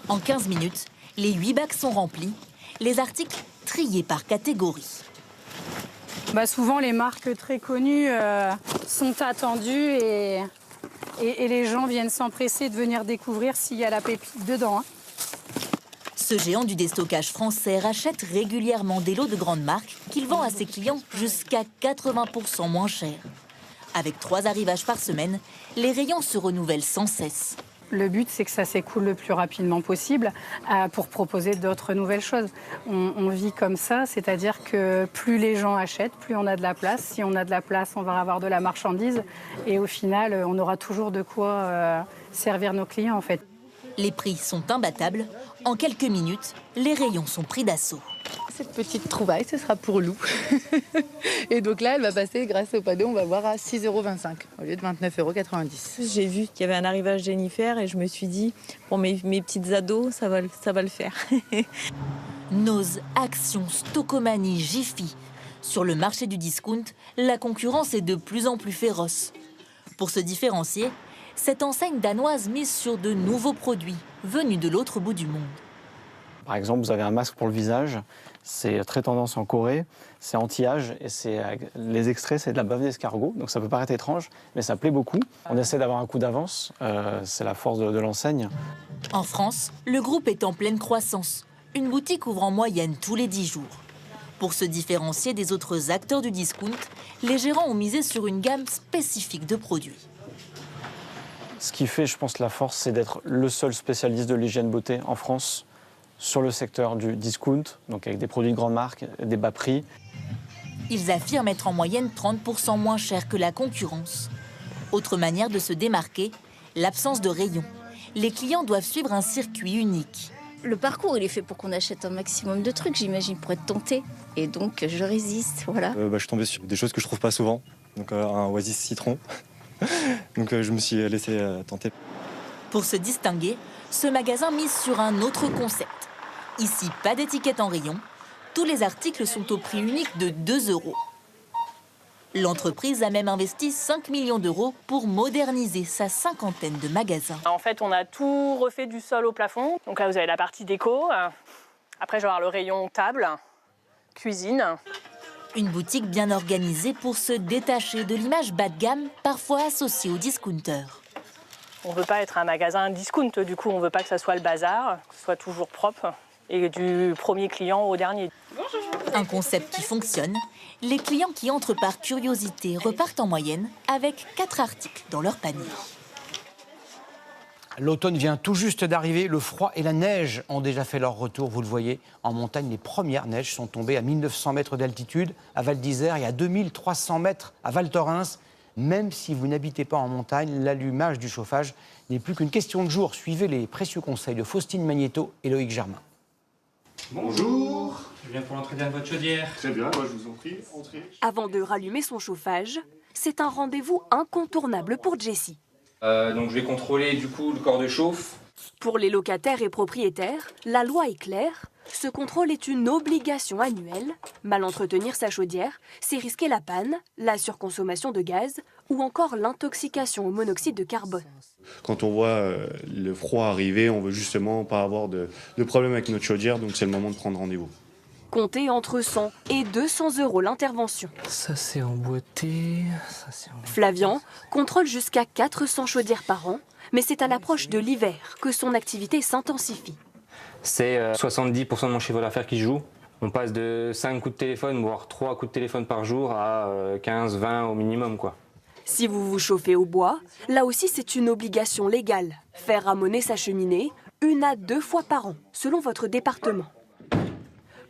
Speaker 16: En 15 minutes, les 8 bacs sont remplis, les articles triés par catégorie.
Speaker 21: Souvent, les marques très connues sont attendues et les gens viennent s'empresser de venir découvrir s'il y a la pépite dedans.
Speaker 16: Ce géant du déstockage français rachète régulièrement des lots de grandes marques qu'il vend à ses clients jusqu'à 80% moins cher. Avec 3 arrivages par semaine, les rayons se renouvellent sans cesse.
Speaker 21: Le but, c'est que ça s'écoule le plus rapidement possible pour proposer d'autres nouvelles choses. On vit comme ça, c'est-à-dire que plus les gens achètent, plus on a de la place. Si on a de la place, on va avoir de la marchandise. Et au final, on aura toujours de quoi servir nos clients, en fait.
Speaker 16: Les prix sont imbattables. En quelques minutes, les rayons sont pris d'assaut.
Speaker 2: Cette petite trouvaille, ce sera pour Lou. Et donc là, elle va passer, grâce au panneau, on va voir à 6,25 € au lieu de 29,90 €.
Speaker 3: J'ai vu qu'il y avait un arrivage Jennifer et je me suis dit, pour mes petites ados, ça va le faire.
Speaker 16: Nose, Action, Stockomanie, Jiffy. Sur le marché du discount, la concurrence est de plus en plus féroce. Pour se différencier, cette enseigne danoise mise sur de nouveaux produits venus de l'autre bout du monde.
Speaker 5: Par exemple, vous avez un masque pour le visage, c'est très tendance en Corée, c'est anti-âge et les extraits, c'est de la bave d'escargot, donc ça peut paraître étrange, mais ça plaît beaucoup. On essaie d'avoir un coup d'avance, c'est la force de l'enseigne.
Speaker 16: En France, le groupe est en pleine croissance. Une boutique ouvre en moyenne tous les 10 jours. Pour se différencier des autres acteurs du discount, les gérants ont misé sur une gamme spécifique de produits.
Speaker 5: Ce qui fait, je pense, la force, c'est d'être le seul spécialiste de l'hygiène beauté en France sur le secteur du discount, donc avec des produits de grande marque, des bas prix.
Speaker 16: Ils affirment être en moyenne 30% moins cher que la concurrence. Autre manière de se démarquer, l'absence de rayons. Les clients doivent suivre un circuit unique.
Speaker 20: Le parcours, il est fait pour qu'on achète un maximum de trucs, j'imagine, pour être tenté. Et donc, je résiste, voilà.
Speaker 22: Je suis tombée sur des choses que je trouve pas souvent, donc un Oasis citron. Donc je me suis laissé tenter.
Speaker 16: Pour se distinguer, ce magasin mise sur un autre concept. Ici, pas d'étiquette en rayon. Tous les articles sont au prix unique de 2 €. L'entreprise a même investi 5 millions d'euros pour moderniser sa 50aine de magasins.
Speaker 10: En fait, on a tout refait du sol au plafond. Donc là, vous avez la partie déco. Après, je vais avoir le rayon table, cuisine.
Speaker 16: Une boutique bien organisée pour se détacher de l'image bas de gamme, parfois associée aux discounters.
Speaker 10: On ne veut pas être un magasin discount, du coup, on ne veut pas que ça soit le bazar, que ce soit toujours propre, et du premier client au dernier.
Speaker 16: Un concept qui fonctionne. Les clients qui entrent par curiosité repartent en moyenne avec 4 articles dans leur panier.
Speaker 1: L'automne vient tout juste d'arriver, le froid et la neige ont déjà fait leur retour, vous le voyez. En montagne, les premières neiges sont tombées à 1900 mètres d'altitude, à Val d'Isère, et à 2300 mètres à Val Thorens. Même si vous n'habitez pas en montagne, l'allumage du chauffage n'est plus qu'une question de jour. Suivez les précieux conseils de Faustine Magnéto et Loïc Germain.
Speaker 24: Bonjour, je viens pour l'entretien de votre chaudière. Très bien, moi je vous en prie, entrez.
Speaker 25: Avant de rallumer son chauffage, c'est un rendez-vous incontournable pour Jessie.
Speaker 24: Donc je vais contrôler du coup le corps de chauffe.
Speaker 25: Pour les locataires et propriétaires, la loi est claire. Ce contrôle est une obligation annuelle. Mal entretenir sa chaudière, c'est risquer la panne, la surconsommation de gaz ou encore l'intoxication au monoxyde de carbone.
Speaker 24: Quand on voit le froid arriver, on veut justement pas avoir de problème avec notre chaudière, donc c'est le moment de prendre rendez-vous.
Speaker 25: Comptez entre 100 et 200 € l'intervention.
Speaker 24: Ça c'est emboîté, ça c'est emboîté.
Speaker 25: Flavian contrôle jusqu'à 400 chaudières par an, mais c'est à l'approche de l'hiver que son activité s'intensifie.
Speaker 28: C'est 70% de mon chiffre d'affaires qui joue. On passe de 5 coups de téléphone, voire 3 coups de téléphone par jour à 15, 20 au minimum, quoi.
Speaker 25: Si vous vous chauffez au bois, là aussi c'est une obligation légale. Faire ramoner sa cheminée 1 à 2 fois par an, selon votre département.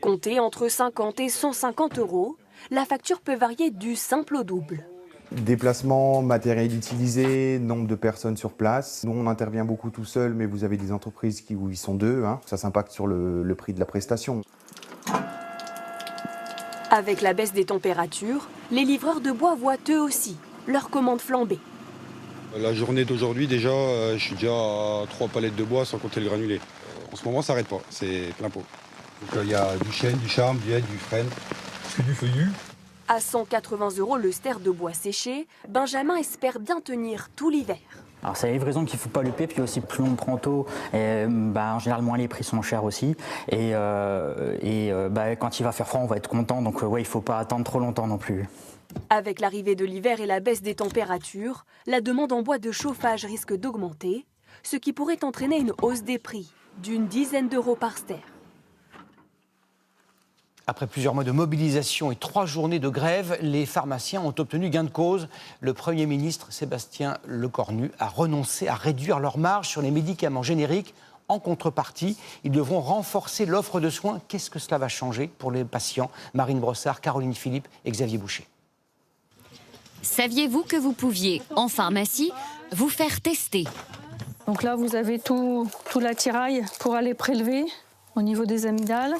Speaker 25: Comptez entre 50 et 150 €. La facture peut varier du simple au double.
Speaker 29: Déplacement, matériel utilisé, nombre de personnes sur place. Nous, on intervient beaucoup tout seul, mais vous avez des entreprises où ils sont 2. Ça s'impacte sur le prix de la prestation.
Speaker 25: Avec la baisse des températures, les livreurs de bois voient eux aussi leurs commandes flamber.
Speaker 30: La journée d'aujourd'hui, déjà, je suis déjà à 3 palettes de bois sans compter le granulé. En ce moment, ça n'arrête pas, c'est plein pot. Il y a du chêne, du charme, du hêtre, du frêne, du feuillu.
Speaker 25: À 180 € le ster de bois séché, Benjamin espère bien tenir tout l'hiver.
Speaker 4: Alors c'est la livraison qu'il ne faut pas louper, puis aussi plus on prend tôt, en général moins les prix sont chers aussi. Et quand il va faire froid, on va être content, donc il ne faut pas attendre trop longtemps non plus.
Speaker 25: Avec l'arrivée de l'hiver et la baisse des températures, la demande en bois de chauffage risque d'augmenter, ce qui pourrait entraîner une hausse des prix d'une dizaine d'euros par stère.
Speaker 1: Après plusieurs mois de mobilisation et 3 journées de grève, les pharmaciens ont obtenu gain de cause. Le Premier ministre Sébastien Lecornu a renoncé à réduire leur marge sur les médicaments génériques. En contrepartie, ils devront renforcer l'offre de soins. Qu'est-ce que cela va changer pour les patients? Marine Brossard, Caroline Philippe et Xavier Boucher.
Speaker 6: Saviez-vous que vous pouviez, en pharmacie, vous faire tester?
Speaker 7: Donc là, vous avez tout l'attirail pour aller prélever au niveau des amygdales.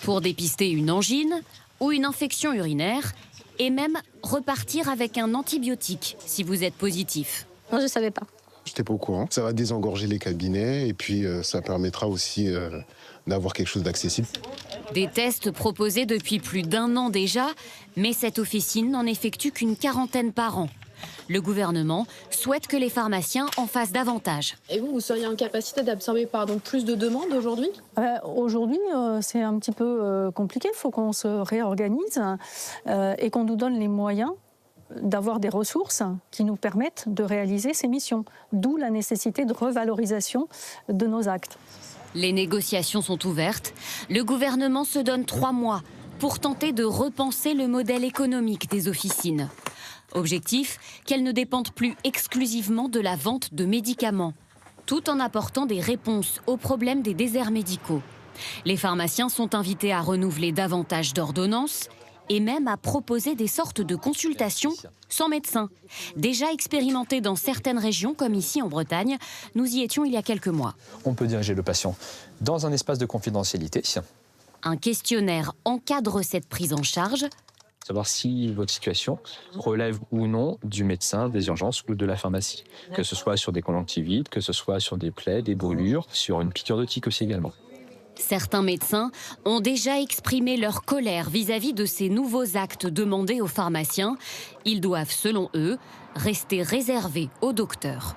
Speaker 6: Pour dépister une angine ou une infection urinaire et même repartir avec un antibiotique si vous êtes positif.
Speaker 7: Non, je ne savais pas.
Speaker 8: Je n'étais pas au courant. Ça va désengorger les cabinets et puis ça permettra aussi d'avoir quelque chose d'accessible.
Speaker 6: Des tests proposés depuis plus d'1 an déjà, mais cette officine n'en effectue qu'une 40aine par an. Le gouvernement souhaite que les pharmaciens en fassent davantage.
Speaker 9: Et vous seriez en capacité d'absorber plus de demandes aujourd'hui?
Speaker 7: Aujourd'hui, c'est un petit peu compliqué. Il faut qu'on se réorganise et qu'on nous donne les moyens d'avoir des ressources qui nous permettent de réaliser ces missions. D'où la nécessité de revalorisation de nos actes.
Speaker 6: Les négociations sont ouvertes. Le gouvernement se donne 3 mois pour tenter de repenser le modèle économique des officines. Objectif, qu'elles ne dépendent plus exclusivement de la vente de médicaments, tout en apportant des réponses aux problèmes des déserts médicaux. Les pharmaciens sont invités à renouveler davantage d'ordonnances et même à proposer des sortes de consultations sans médecin. Déjà expérimentées dans certaines régions, comme ici en Bretagne, nous y étions il y a quelques mois.
Speaker 11: On peut diriger le patient dans un espace de confidentialité.
Speaker 6: Un questionnaire encadre cette prise en charge.
Speaker 11: Savoir si votre situation relève ou non du médecin, des urgences ou de la pharmacie. Que ce soit sur des conjonctivites, que ce soit sur des plaies, des brûlures, sur une piqûre de tique aussi également.
Speaker 6: Certains médecins ont déjà exprimé leur colère vis-à-vis de ces nouveaux actes demandés aux pharmaciens. Ils doivent, selon eux, rester réservés aux docteurs.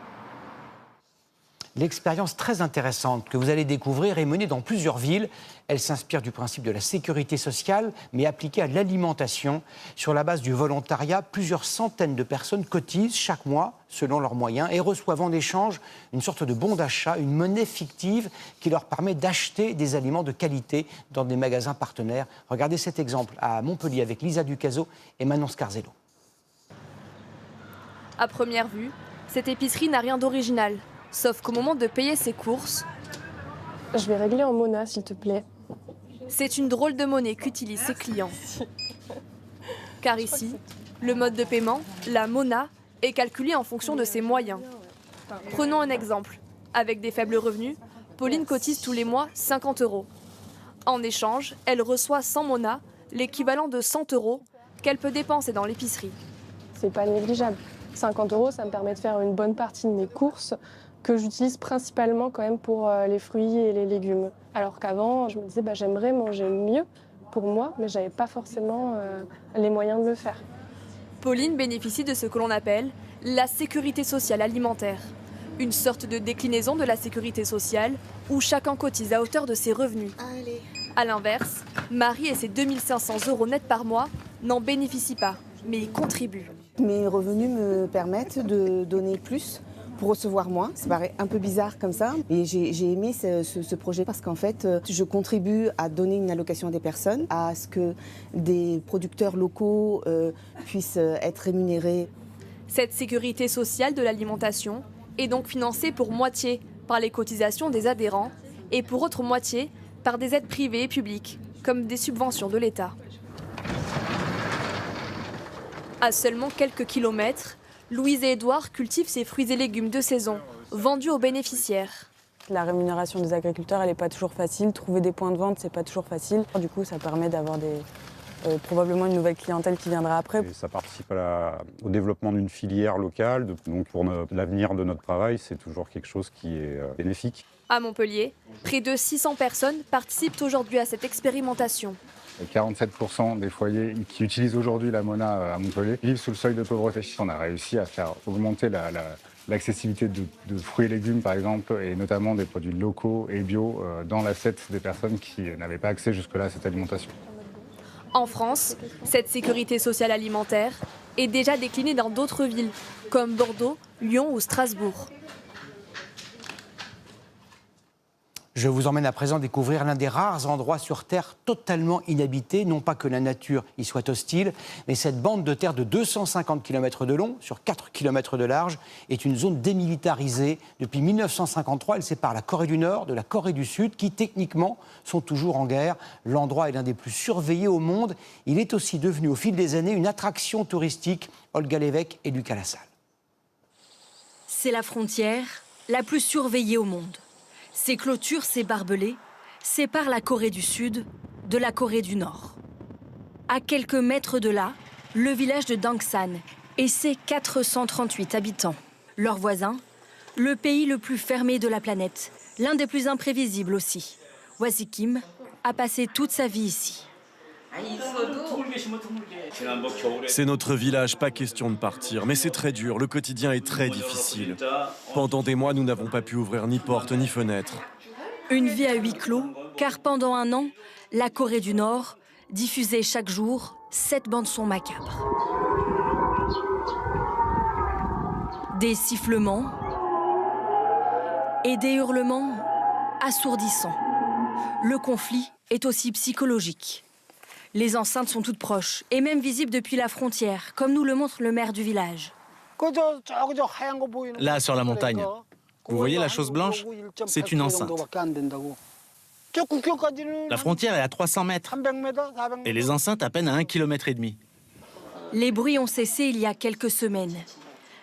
Speaker 1: L'expérience très intéressante que vous allez découvrir est menée dans plusieurs villes. Elle s'inspire du principe de la sécurité sociale, mais appliquée à l'alimentation. Sur la base du volontariat, plusieurs centaines de personnes cotisent chaque mois, selon leurs moyens, et reçoivent en échange une sorte de bon d'achat, une monnaie fictive qui leur permet d'acheter des aliments de qualité dans des magasins partenaires. Regardez cet exemple à Montpellier avec Lisa Ducaso et Manon Scarzello.
Speaker 13: À première vue, cette épicerie n'a rien d'original. Sauf qu'au moment de payer ses courses...
Speaker 9: Je vais régler en Mona, s'il te plaît.
Speaker 13: C'est une drôle de monnaie qu'utilisent ses clients. Car ici, le mode de paiement, la Mona, est calculé en fonction de ses moyens. Prenons un exemple. Avec des faibles revenus, Pauline cotise tous les mois 50 €. En échange, elle reçoit 100 Mona, l'équivalent de 100 € qu'elle peut dépenser dans l'épicerie.
Speaker 9: C'est pas négligeable. 50 €, ça me permet de faire une bonne partie de mes courses que j'utilise principalement quand même pour les fruits et les légumes. Alors qu'avant, je me disais j'aimerais manger mieux pour moi, mais j'avais pas forcément les moyens de le faire.
Speaker 13: Pauline bénéficie de ce que l'on appelle la sécurité sociale alimentaire, une sorte de déclinaison de la sécurité sociale où chacun cotise à hauteur de ses revenus. A l'inverse, Marie et ses 2500 € nets par mois n'en bénéficient pas, mais y contribuent.
Speaker 23: Mes revenus me permettent de donner plus pour recevoir moins. Ça paraît un peu bizarre comme ça, mais j'ai aimé ce projet parce qu'en fait, je contribue à donner une allocation à des personnes, à ce que des producteurs locaux puissent être rémunérés.
Speaker 13: Cette sécurité sociale de l'alimentation est donc financée pour moitié par les cotisations des adhérents et pour autre moitié par des aides privées et publiques, comme des subventions de l'État. À seulement quelques kilomètres, Louise et Édouard cultivent ces fruits et légumes de saison, vendus aux bénéficiaires.
Speaker 26: La rémunération des agriculteurs, elle n'est pas toujours facile. Trouver des points de vente, c'est pas toujours facile. Du coup, ça permet d'avoir probablement une nouvelle clientèle qui viendra après.
Speaker 27: Et ça participe au développement d'une filière locale. Donc pour l'avenir de notre travail, c'est toujours quelque chose qui est bénéfique.
Speaker 13: À Montpellier, près de 600 personnes participent aujourd'hui à cette expérimentation.
Speaker 31: 47% des foyers qui utilisent aujourd'hui la Mona à Montpellier vivent sous le seuil de pauvreté. On a réussi à faire augmenter l'accessibilité de fruits et légumes, par exemple, et notamment des produits locaux et bio dans l'assiette des personnes qui n'avaient pas accès jusque-là à cette alimentation.
Speaker 13: En France, cette sécurité sociale alimentaire est déjà déclinée dans d'autres villes, comme Bordeaux, Lyon ou Strasbourg.
Speaker 1: Je vous emmène à présent découvrir l'un des rares endroits sur Terre totalement inhabités. Non pas que la nature y soit hostile, mais cette bande de terre de 250 km de long, sur 4 km de large, est une zone démilitarisée. Depuis 1953, elle sépare la Corée du Nord de la Corée du Sud, qui techniquement sont toujours en guerre. L'endroit est l'un des plus surveillés au monde. Il est aussi devenu au fil des années une attraction touristique. Olga Lévesque et Lucas Lassalle.
Speaker 2: C'est la frontière la plus surveillée au monde. Ces clôtures, ces barbelés, séparent la Corée du Sud de la Corée du Nord. À quelques mètres de là, le village de Dangsan et ses 438 habitants. Leurs voisins, le pays le plus fermé de la planète, l'un des plus imprévisibles aussi. Wazi Kim a passé toute sa vie ici.
Speaker 3: C'est notre village, pas question de partir, mais c'est très dur, le quotidien est très difficile. Pendant des mois, nous n'avons pas pu ouvrir ni porte ni fenêtre.
Speaker 2: Une vie à huis clos, car pendant un an, la Corée du Nord diffusait chaque jour 7 bandes-sons macabres. Des sifflements et des hurlements assourdissants. Le conflit est aussi psychologique. Les enceintes sont toutes proches et même visibles depuis la frontière, comme nous le montre le maire du village.
Speaker 5: Là, sur la montagne, vous voyez la chose blanche? C'est une enceinte. La frontière est à 300 mètres et les enceintes à peine à 1,5 km.
Speaker 2: Les bruits ont cessé il y a quelques semaines.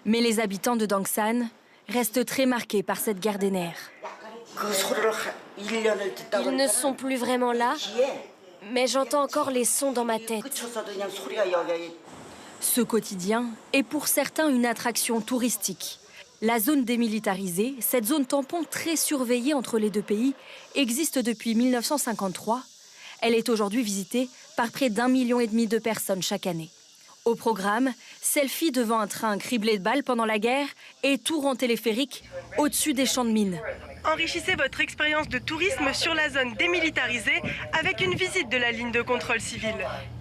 Speaker 2: Mais les habitants de Dangsan restent très marqués par cette guerre des nerfs.
Speaker 12: Ils ne sont plus vraiment là, mais j'entends encore les sons dans ma tête.
Speaker 2: Ce quotidien est pour certains une attraction touristique. La zone démilitarisée, cette zone tampon très surveillée entre les deux pays, existe depuis 1953. Elle est aujourd'hui visitée par près d'1,5 million de personnes chaque année. Au programme, selfie devant un train criblé de balles pendant la guerre et tour en téléphérique au-dessus des champs de mines.
Speaker 14: Enrichissez votre expérience de tourisme sur la zone démilitarisée avec une visite de la ligne de contrôle civil.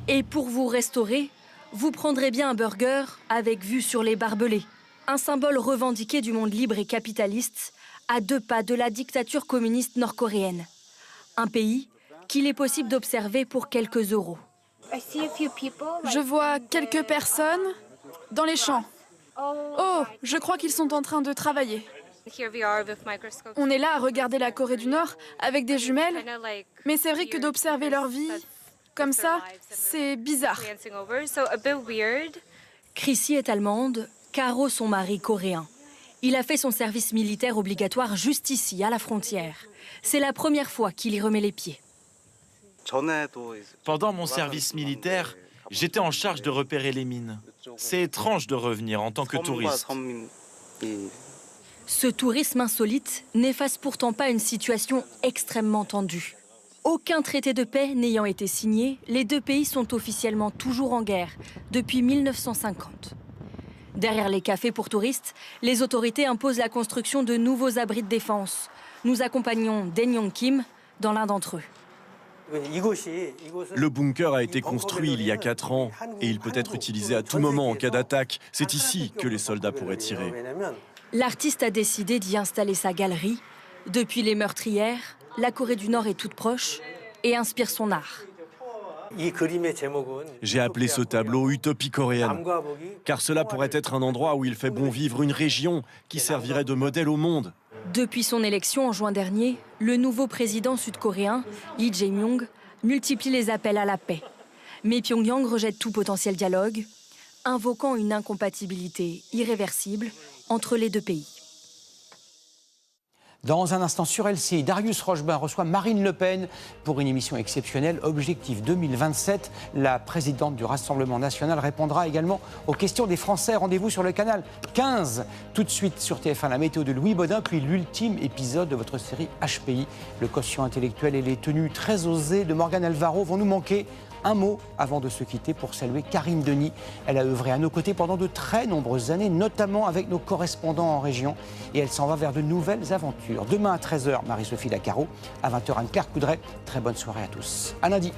Speaker 2: Et pour vous restaurer, vous prendrez bien un burger avec vue sur les barbelés. Un symbole revendiqué du monde libre et capitaliste, à 2 pas de la dictature communiste nord-coréenne. Un pays qu'il est possible d'observer pour quelques euros.
Speaker 15: Je vois quelques personnes dans les champs. Oh, je crois qu'ils sont en train de travailler. On est là à regarder la Corée du Nord avec des jumelles, mais c'est vrai que d'observer leur vie comme ça, c'est bizarre.
Speaker 2: Chrissy est allemande, Caro son mari coréen. Il a fait son service militaire obligatoire juste ici, à la frontière. C'est la première fois qu'il y remet les pieds.
Speaker 17: Pendant mon service militaire, j'étais en charge de repérer les mines. C'est étrange de revenir en tant que touriste.
Speaker 2: Ce tourisme insolite n'efface pourtant pas une situation extrêmement tendue. Aucun traité de paix n'ayant été signé, les deux pays sont officiellement toujours en guerre depuis 1950. Derrière les cafés pour touristes, les autorités imposent la construction de nouveaux abris de défense. Nous accompagnons Dae-Myung Kim dans l'un d'entre eux.
Speaker 3: Le bunker a été construit il y a 4 ans et il peut être utilisé à tout moment en cas d'attaque. C'est ici que les soldats pourraient tirer.
Speaker 2: L'artiste a décidé d'y installer sa galerie. Depuis les meurtrières, la Corée du Nord est toute proche et inspire son art.
Speaker 3: J'ai appelé ce tableau Utopie coréenne, car cela pourrait être un endroit où il fait bon vivre, une région qui servirait de modèle au monde.
Speaker 2: Depuis son élection en juin dernier, le nouveau président sud-coréen, Lee Jae-myung, multiplie les appels à la paix. Mais Pyongyang rejette tout potentiel dialogue, invoquant une incompatibilité irréversible entre les deux pays.
Speaker 1: Dans un instant sur LCI, Darius Rochebin reçoit Marine Le Pen pour une émission exceptionnelle. Objectif 2027, la présidente du Rassemblement national répondra également aux questions des Français. Rendez-vous sur le canal 15. Tout de suite sur TF1, la météo de Louis Baudin, puis l'ultime épisode de votre série HPI. Le quotient intellectuel et les tenues très osées de Morgane Alvaro vont nous manquer. Un mot avant de se quitter pour saluer Karine Denis. Elle a œuvré à nos côtés pendant de très nombreuses années, notamment avec nos correspondants en région. Et elle s'en va vers de nouvelles aventures. Demain à 13h, Marie-Sophie Lacaro. À 20h, Anne-Claire Coudray. Très bonne soirée à tous. À lundi.